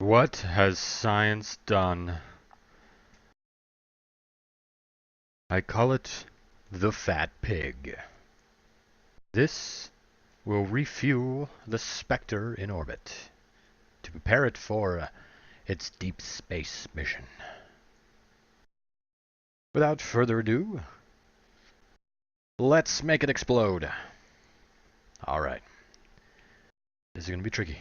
What has science done? I call it the fat pig. This will refuel the Spectre in orbit to prepare it for its deep space mission. Without further ado, let's make it explode. Alright. This is going to be tricky.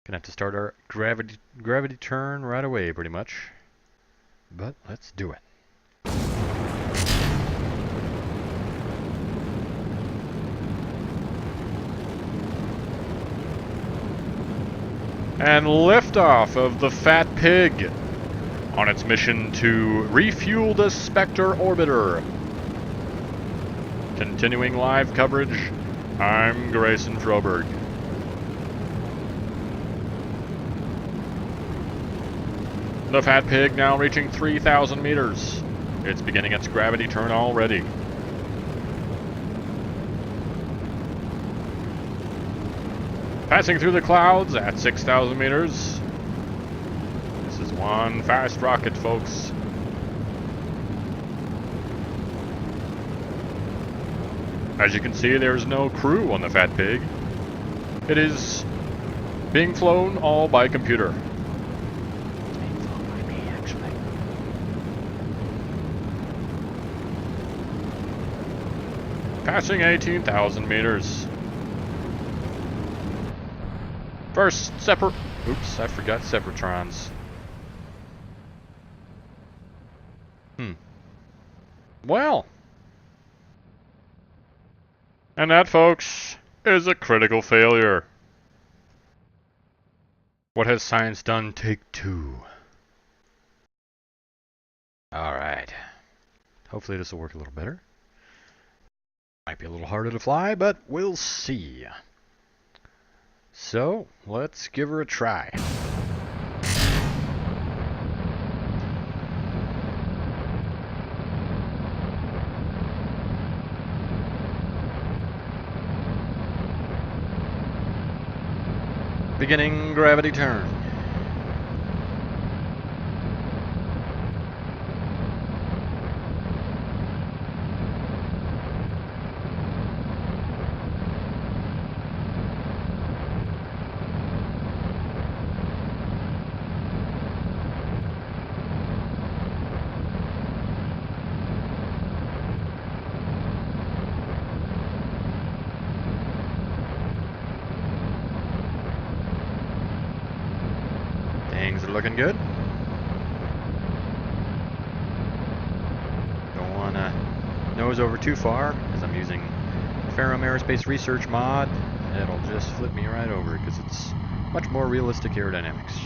Gonna have to start our gravity turn right away, pretty much. But let's do it. And liftoff of the Fat Pig on its mission to refuel the Spectre Orbiter. Continuing live coverage, I'm Grayson Froberg. The Fat Pig now reaching 3,000 meters. It's beginning its gravity turn already. Passing through the clouds at 6,000 meters. This is one fast rocket, folks. As you can see, there's no crew on the Fat Pig. It is being flown all by computer. It's being flown by me, actually. Passing 18,000 meters. First, oops, I forgot separatrons. Well. And that, folks, is a critical failure. What has science done? Take two. Alright. Hopefully this will work a little better. Might be a little harder to fly, but we'll see. So, let's give her a try. Beginning gravity turn. Things are looking good. Don't want to nose over too far, as I'm using Ferrum Aerospace Research mod. It'll just flip me right over because it's much more realistic aerodynamics.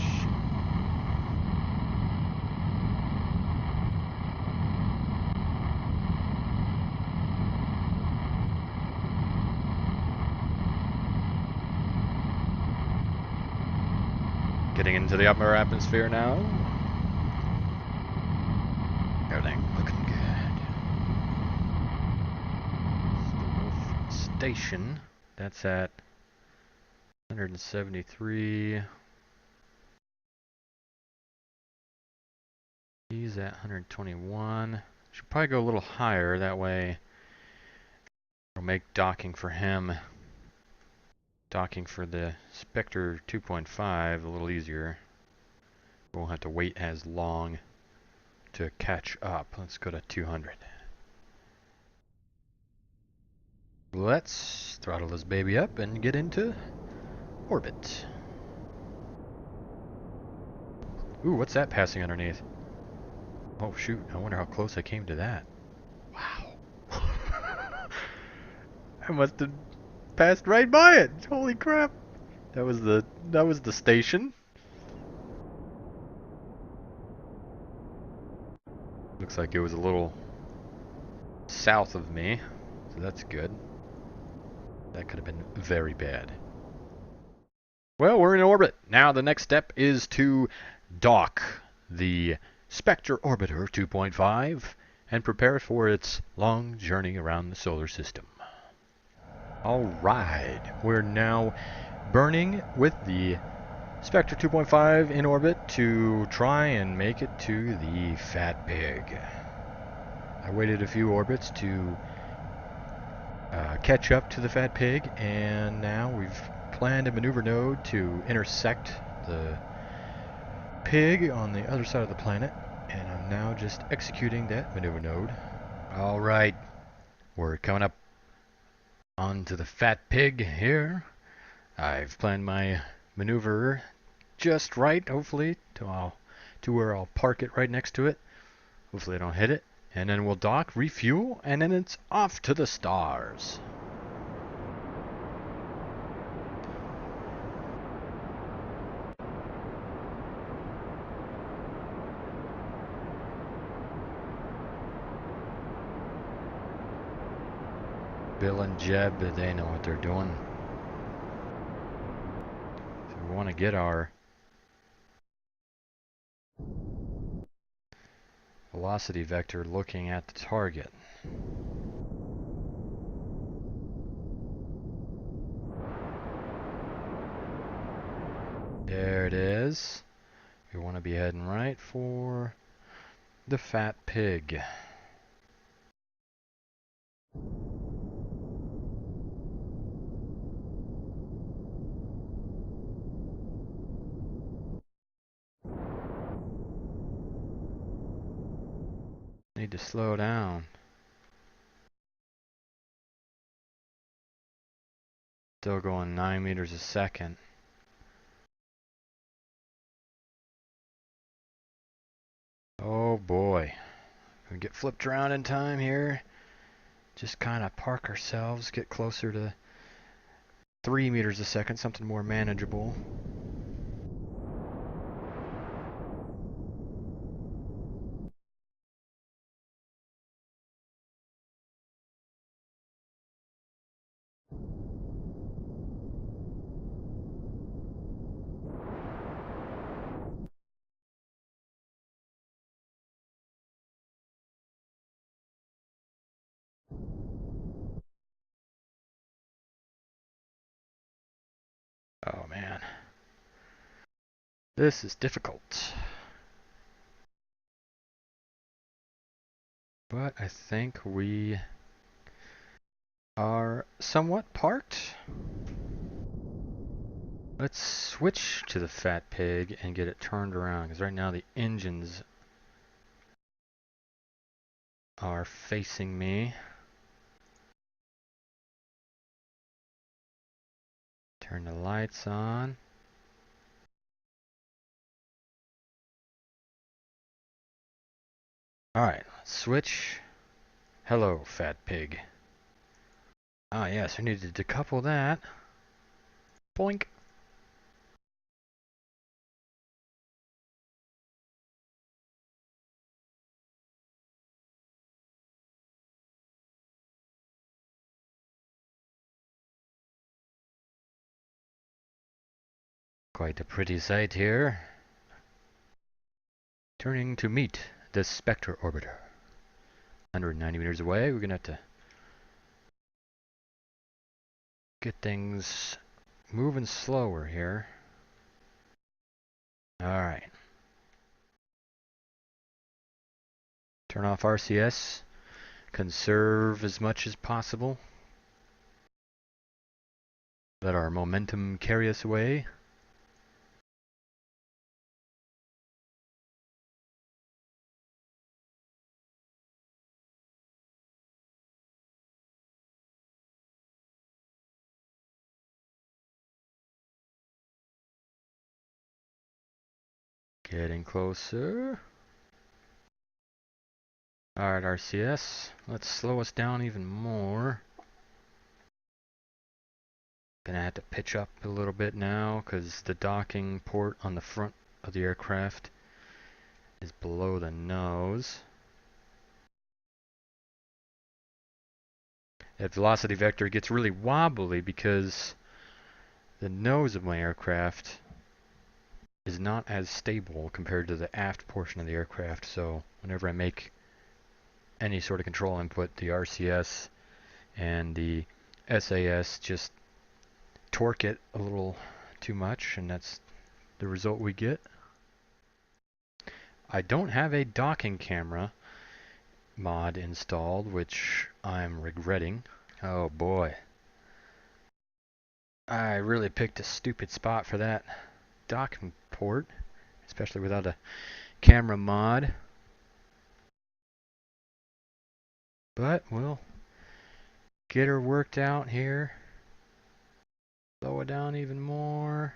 Getting into the upper atmosphere now. Everything looking good. Station. That's at 173. He's at 121. Should probably go a little higher. That way it'll make docking for him. Docking for the Spectre 2.5 a little easier. We won't have to wait as long to catch up. Let's go to 200. Let's throttle this baby up and get into orbit. Ooh, what's that passing underneath? Oh shoot, I wonder how close I came to that. Wow. I must have passed right by it. Holy crap. That was the station. Looks like it was a little south of me, so that's good. That could have been very bad. Well, we're in orbit. Now the next step is to dock the Spectre Orbiter 2.5 and prepare for its long journey around the solar system. Alright, we're now burning with the Spectre 2.5 in orbit to try and make it to the Fat Pig. I waited a few orbits to catch up to the Fat Pig, and now we've planned a maneuver node to intersect the pig on the other side of the planet, and I'm now just executing that maneuver node. Alright, we're coming up onto the Fat Pig here. I've planned my maneuver just right, hopefully, to where I'll park it right next to it. Hopefully I don't hit it. And then we'll dock, refuel, and then it's off to the stars. Bill and Jeb, they know what they're doing. So we want to get our velocity vector looking at the target. There it is. We want to be heading right for the Fat Pig. Need to slow down. Still going 9 meters a second. Oh boy. We get flipped around in time here. Just kind of park ourselves, get closer to 3 meters a second, something more manageable. Oh man. This is difficult. But I think we are somewhat parked. Let's switch to the Fat Pig and get it turned around, because right now the engines are facing me. Turn the lights on. Alright, switch. Hello, Fat Pig. Ah yes, we need to decouple that. Boink. Quite a pretty sight here. Turning to meet the Spectre Orbiter. 190 meters away, we're gonna have to get things moving slower here. Alright. Turn off RCS. Conserve as much as possible. Let our momentum carry us away. Getting closer. Alright, RCS. Let's slow us down even more. Gonna have to pitch up a little bit now because the docking port on the front of the aircraft is below the nose. That velocity vector gets really wobbly because the nose of my aircraft is not as stable compared to the aft portion of the aircraft, so whenever I make any sort of control input, the RCS and the SAS just torque it a little too much, and that's the result we get. I don't have a docking camera mod installed, which I'm regretting. Oh boy. I really picked a stupid spot for that docking port, especially without a camera mod. But we'll get her worked out here. Slow it down even more.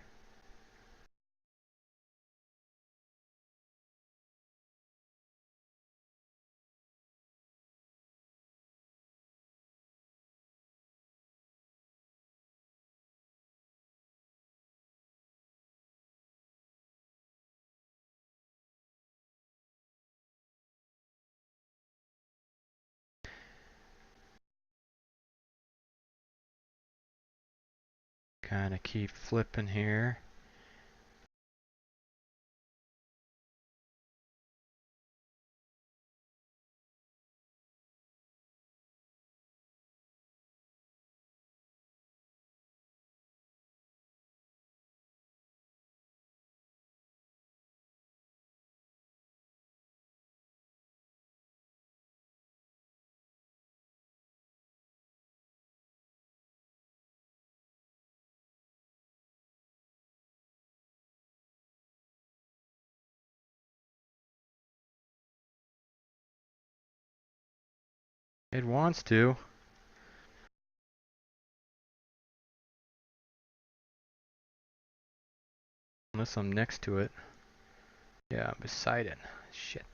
Kind of keep flipping here. It wants to. Unless I'm next to it. Yeah, I'm beside it. Shit.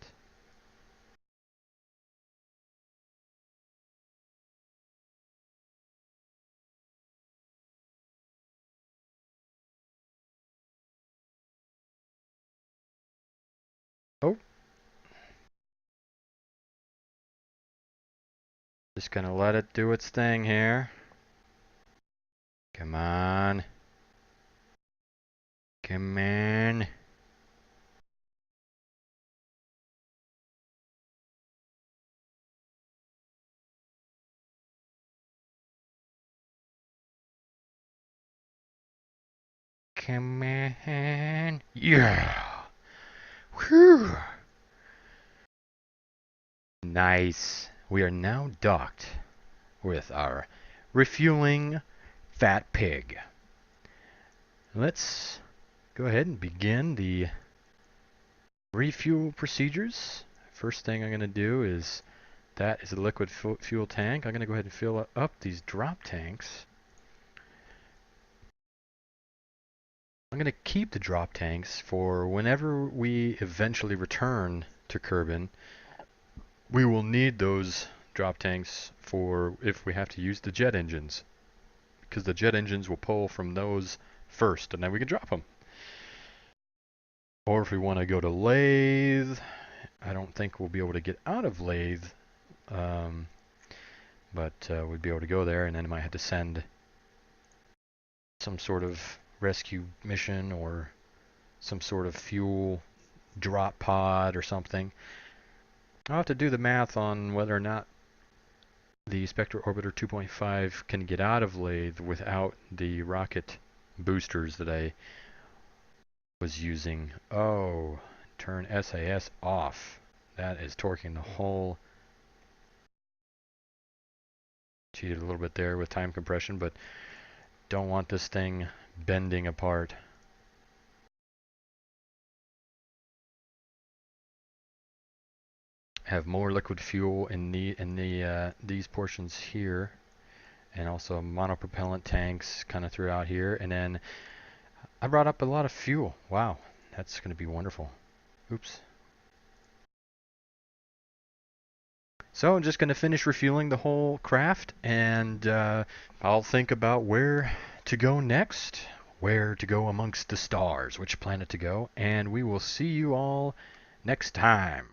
Oh. Just gonna let it do its thing here. Come on. Come on. Come on. Yeah. Whew. Nice. We are now docked with our refueling fat pig. Let's go ahead and begin the refuel procedures. First thing I'm going to do is, that is a liquid fuel tank. I'm going to go ahead and fill up these drop tanks. I'm going to keep the drop tanks for whenever we eventually return to Kerbin. We will need those drop tanks for if we have to use the jet engines, because the jet engines will pull from those first and then we can drop them. Or if we want to go to Lathe, I don't think we'll be able to get out of Lathe, but we'd be able to go there, and then I might have to send some sort of rescue mission or some sort of fuel drop pod or something. I'll have to do the math on whether or not the Spectre Orbiter 2.5 can get out of Lathe without the rocket boosters that I was using. Oh, turn SAS off. That is torquing the whole. Cheated a little bit there with time compression, but don't want this thing bending apart. Have more liquid fuel in these portions here, and also monopropellant tanks kind of throughout here. And then I brought up a lot of fuel. Wow, that's going to be wonderful. Oops. So I'm just going to finish refueling the whole craft, and I'll think about where to go next, where to go amongst the stars, which planet to go, and we will see you all next time.